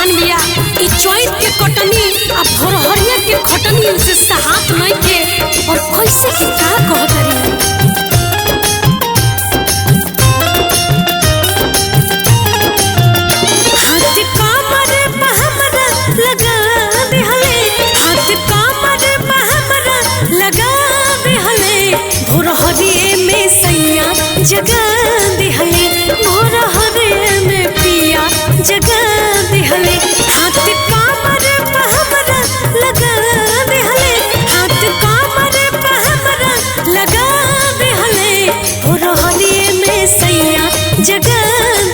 परेशान बिया। ई चोइत के कटनी आ भोरहरिया के खटनी से सहात नहीं के और कैसे के का कहतरी। हाथ कमर पे हमरा लगा देहले, हाथ कमर पे हमरा लगा देहले, भोरहरिये में सैया जगा देहले, भोरहरिये में पिया जगा देहले। हाथ कमर पे हमरा लगा देहले, हाथ कमर पे हमरा लगा देहले, भोरहरिये में सैया जगा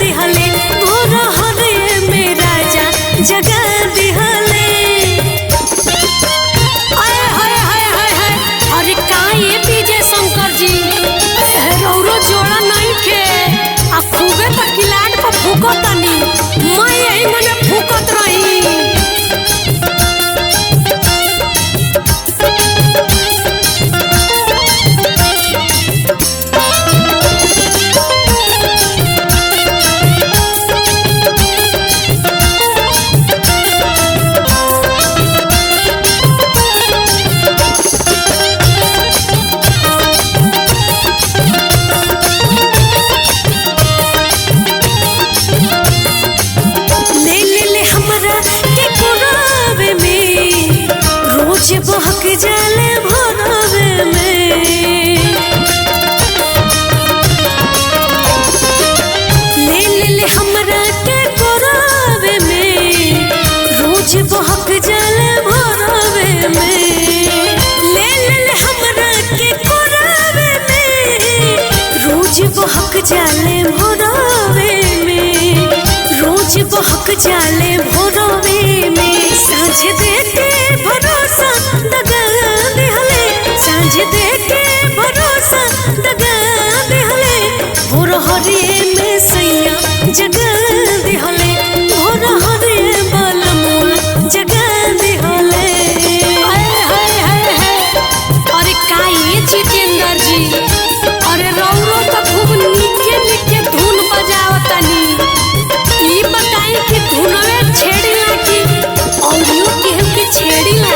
देहले, भोरहरिये में राजा जगा देहले। अरे का ये विजय शंकर जी रौरो जोड़ा नहीं खे आ खूबे त किलाट पर फूकतानी, मैं यही मने फूकत रही। बहक जाले भोरवे में, ले हमरा के कोरावे में, रोज बहक जाले भोरवे में, ले हमरा के कोरावे में, रोज बहक जाले भोरवे में, रोज बहक जाले भोरवे में। साँझ देके भरोसा दगा देहले, साँझ देके भरोसा दगा देहले, भोरहरिये में सैया जगा देहले, भोरहरिये बलमुआ जगा देहले। अरे का ये जितेंद्र जी, अरे रौरो तो खूब निके निके धुन बजावतानी। ई बताई कि धुनवे छेड़िला कि औरियो केहू के छेड़िला।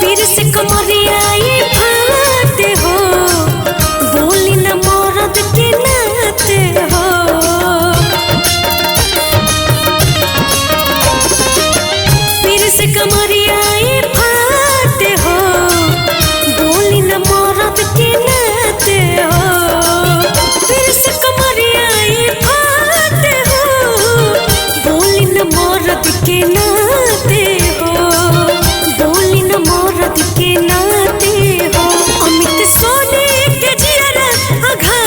फिर से कमरिया ये फाटे हो, बोली न मरद के नाते हो। फिर से कमरिया ये फाटे हो, बोली न मरद के नाते हो। फिर से कमरिया ये फाटे हो, बोली न मरद के नाते हो, बोली न मरद के नाते हो। अमित सोने के जियरा अघा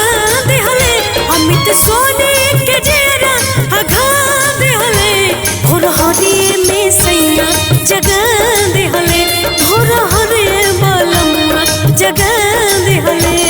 देहले, अमित सोने के जियरा अघा देहले, भोरहरिये में सैया जगा देहले, भोरहरिये बलमुआ जगा देहले।